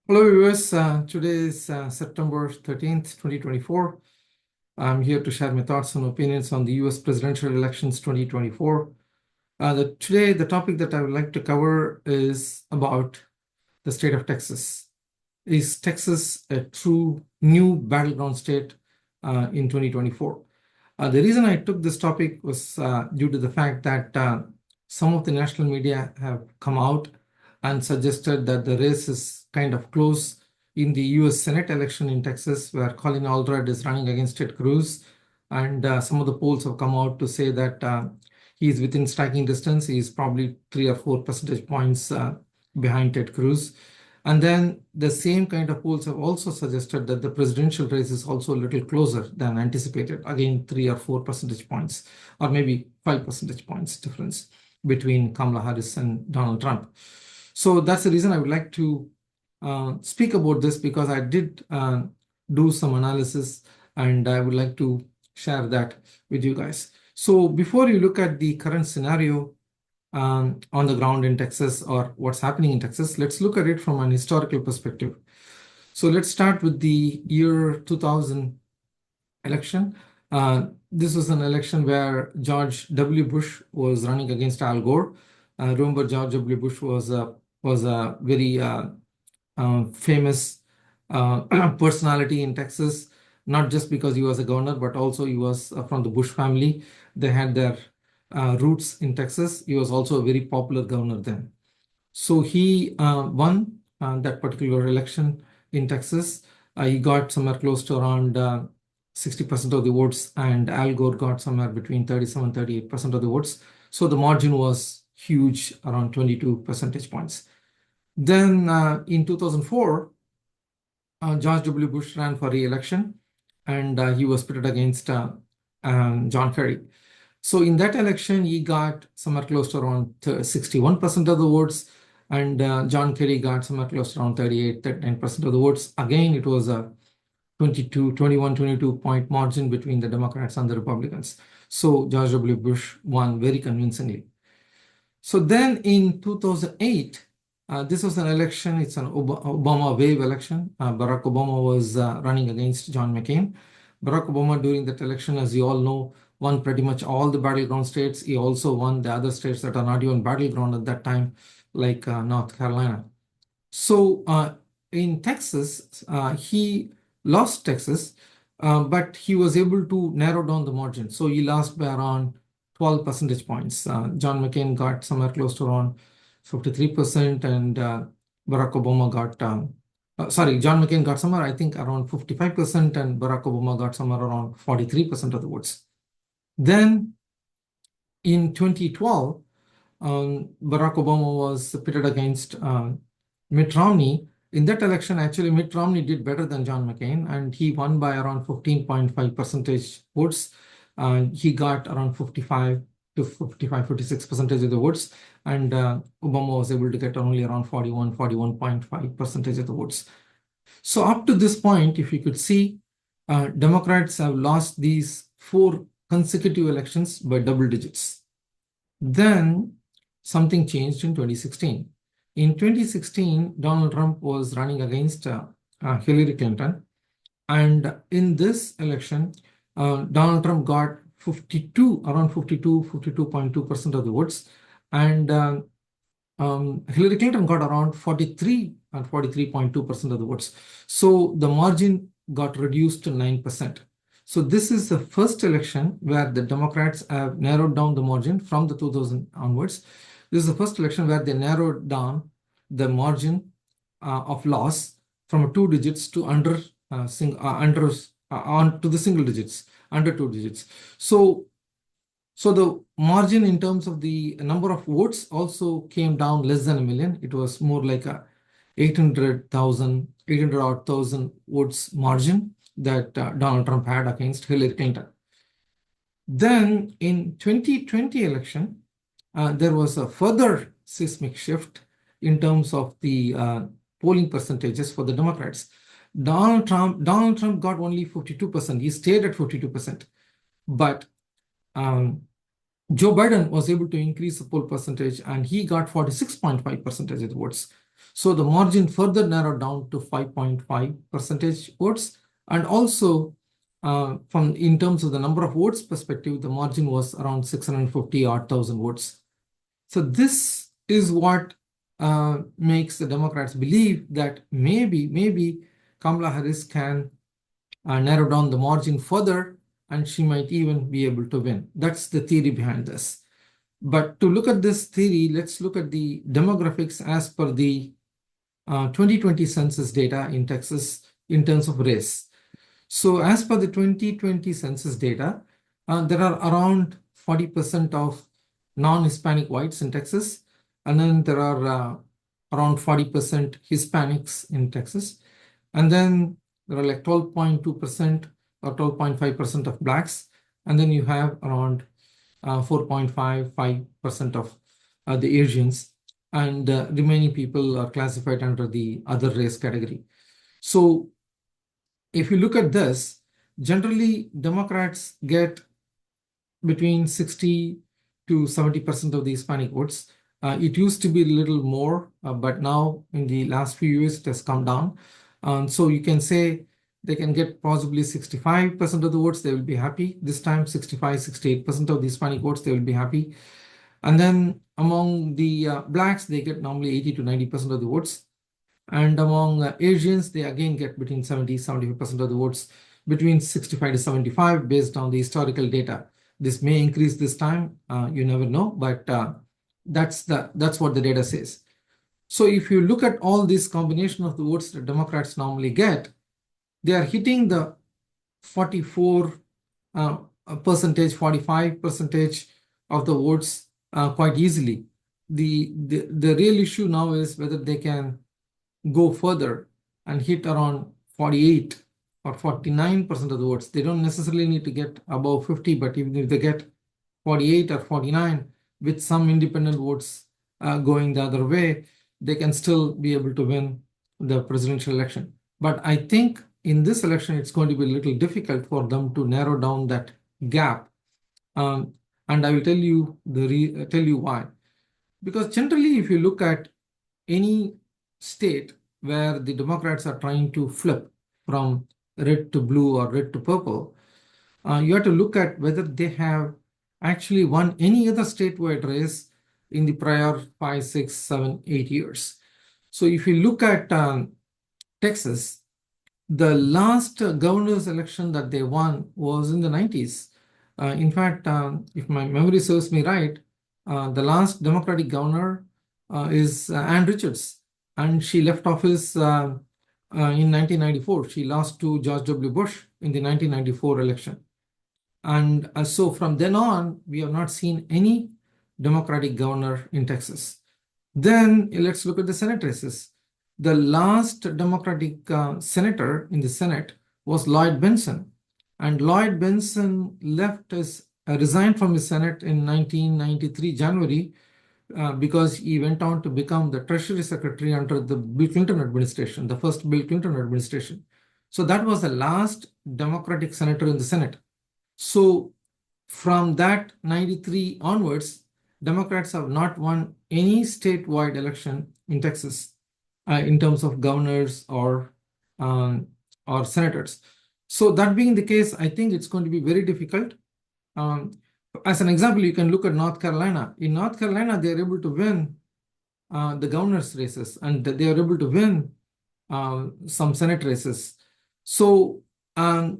Hello, viewers. Today is September 13th, 2024. I'm here to share my thoughts and opinions on the US presidential elections 2024. Today, the topic that I would like to cover is about the state of Texas. Is Texas a true new battleground state in 2024? The reason I took this topic was due to the fact that some of the national media have come out and suggested that the race is kind of close in the US Senate election in Texas, where Colin Allred is running against Ted Cruz. And some of the polls have come out to say that he is within striking distance. He is probably 3 or 4 percentage points behind Ted Cruz. And then the same kind of polls have also suggested that the presidential race is also a little closer than anticipated. Again, 3 or 4 percentage points, or maybe 5 percentage points difference between Kamala Harris and Donald Trump. So that's the reason I would like to speak about this, because I did do some analysis and I would like to share that with you guys. So before you look at the current scenario on the ground in Texas, or what's happening in Texas, let's look at it from an historical perspective. So let's start with the year 2000 election. This was an election where George W. Bush was running against Al Gore. Remember, George W. Bush was a very famous personality in Texas, not just because he was a governor, but also he was from the Bush family. They had their roots in Texas. He was also a very popular governor then. So he won that particular election in Texas. He got somewhere close to around 60% of the votes, and Al Gore got somewhere between 37-38% of the votes. So the margin was huge, around 22 percentage points. Then in 2004, George W. Bush ran for re-election, and he was pitted against John Kerry. So in that election, he got somewhere close to around 61% of the votes, and John Kerry got somewhere close to around 39% of the votes. Again, it was a 22 point margin between the Democrats and the Republicans. So George W. Bush won very convincingly. So then in 2008, this was an election, it's an Obama wave election. Barack Obama was running against John McCain. Barack Obama, during that election, as you all know, won pretty much all the battleground states. He also won the other states that are not even battleground at that time, like North Carolina. So in Texas, he lost Texas, but he was able to narrow down the margin. So he lost by around 12 percentage points. John McCain got somewhere close to around 53%, and Barack Obama got, John McCain got somewhere, I think, around 55%, and Barack Obama got somewhere around 43% of the votes. Then in 2012, Barack Obama was pitted against Mitt Romney. In that election, actually, Mitt Romney did better than John McCain, and he won by around 15.5 percentage votes. He got around 56% of the votes, and Obama was able to get only around 41.5% of the votes. So up to this point, if you could see, Democrats have lost these 4 consecutive elections by double digits. Then something changed in 2016. In 2016, Donald Trump was running against Hillary Clinton. And in this election, Donald Trump got around 52.2% of the votes. And Hillary Clinton got around 43.2% of the votes. So the margin got reduced to 9%. So this is the first election where the Democrats have narrowed down the margin from the 2000 onwards. This is the first election where they narrowed down the margin of loss from 2 digits to under to the single digits, under 2 digits. So the margin in terms of the number of votes also came down less than a million. It was more like a 800,000 votes margin that Donald Trump had against Hillary Clinton. Then in 2020 election, there was a further seismic shift in terms of the polling percentages for the Democrats. Donald Trump got only 52%. He stayed at 52%. But Joe Biden was able to increase the poll percentage, and he got 46.5% of the votes. So the margin further narrowed down to 5.5 percentage votes. And also, from in terms of the number of votes perspective, the margin was around 650 odd thousand votes. So this is what makes the Democrats believe that maybe Kamala Harris can narrow down the margin further, and she might even be able to win. That's the theory behind this. But to look at this theory, let's look at the demographics as per the 2020 census data in Texas in terms of race. So as per the 2020 census data, there are around 40% of non-Hispanic whites in Texas, and then there are around 40% Hispanics in Texas, and then there are like 12.2% or 12.5% of blacks, and then you have around 4.55% of the Asians, and remaining people are classified under the other race category. So if you look at this, generally Democrats get between 60 to 70% of the Hispanic votes. It used to be a little more, but now in the last few years it has come down. So you can say they can get possibly 65% of the votes, they will be happy. This time 65, 68% of the Hispanic votes, they will be happy. And then among the blacks, they get normally 80 to 90% of the votes. And among Asians, they again get between 70, 75% of the votes, between 65 to 75 based on the historical data. This may increase this time, you never know, but that's what the data says. So if you look at all this combination of the votes that Democrats normally get, they are hitting the 44 percentage, 45 percentage of the votes quite easily. The real issue now is whether they can go further and hit around 48 or 49% of the votes. They don't necessarily need to get above 50, but even if they get 48 or 49 with some independent votes going the other way, they can still be able to win the presidential election. But I think in this election, it's going to be a little difficult for them to narrow down that gap. And I will tell you why. Because generally, if you look at any state where the Democrats are trying to flip from red to blue or red to purple, you have to look at whether they have actually won any other statewide race in the prior 5, 6, 7, 8 years. So if you look at Texas, the last governor's election that they won was in the 90s. In fact, if my memory serves me right, the last Democratic governor is Ann Richards, and she left office in 1994. She lost to George W. Bush in the 1994 election. And so from then on, we have not seen any Democratic governor in Texas. Then let's look at the Senate races. The last Democratic senator in the Senate was Lloyd Bentsen. And Lloyd Bentsen resigned from his Senate in 1993 January because he went on to become the Treasury Secretary under the Bill Clinton administration, the first Bill Clinton administration. So that was the last Democratic senator in the Senate. So from that 93 onwards, Democrats have not won any statewide election in Texas in terms of governors or senators. So that being the case, I think it's going to be very difficult. As an example, you can look at North Carolina. In North Carolina, they are able to win the governor's races, and they are able to win some Senate races. So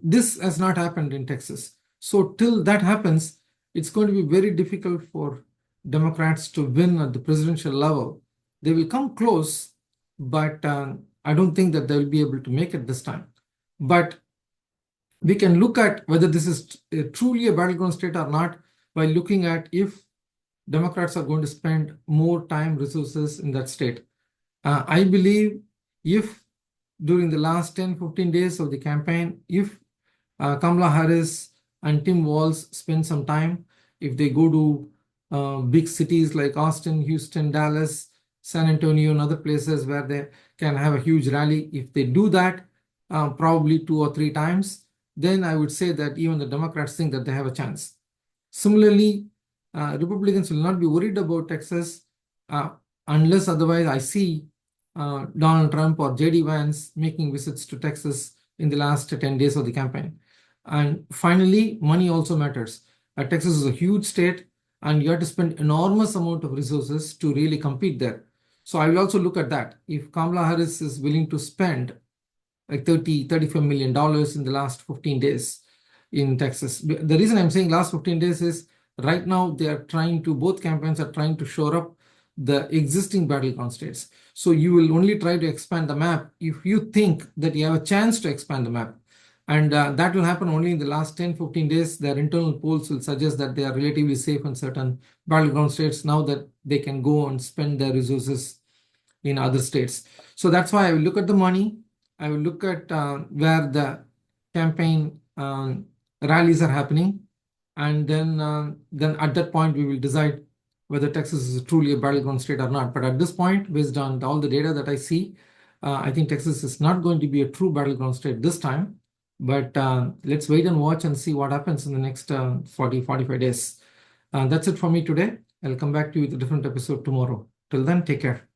this has not happened in Texas. So till that happens, it's going to be very difficult for Democrats to win at the presidential level. They will come close, but I don't think that they will be able to make it this time. But we can look at whether this is truly a battleground state or not by looking at if Democrats are going to spend more time, resources in that state. I believe if during the last 10, 15 days of the campaign, if Kamala Harris and Tim Walz spend some time, if they go to big cities like Austin, Houston, Dallas, San Antonio, and other places where they can have a huge rally, if they do that probably 2 or 3 times, then I would say that even the Democrats think that they have a chance. Similarly, Republicans will not be worried about Texas unless otherwise I see Donald Trump or J.D. Vance making visits to Texas in the last 10 days of the campaign. And finally, money also matters. Texas is a huge state, and you have to spend enormous amount of resources to really compete there. So I will also look at that. If Kamala Harris is willing to spend like $35 million in the last 15 days in Texas. The reason I'm saying last 15 days is right now both campaigns are trying to shore up the existing battleground states. So you will only try to expand the map if you think that you have a chance to expand the map. And that will happen only in the last 10, 15 days. Their internal polls will suggest that they are relatively safe in certain battleground states now that they can go and spend their resources in other states. So that's why I will look at the money. I will look at where the campaign rallies are happening. And then at that point, we will decide whether Texas is truly a battleground state or not. But at this point, based on all the data that I see, I think Texas is not going to be a true battleground state this time. But let's wait and watch and see what happens in the next 45 days. That's it for me today. I'll come back to you with a different episode tomorrow. Till then, take care.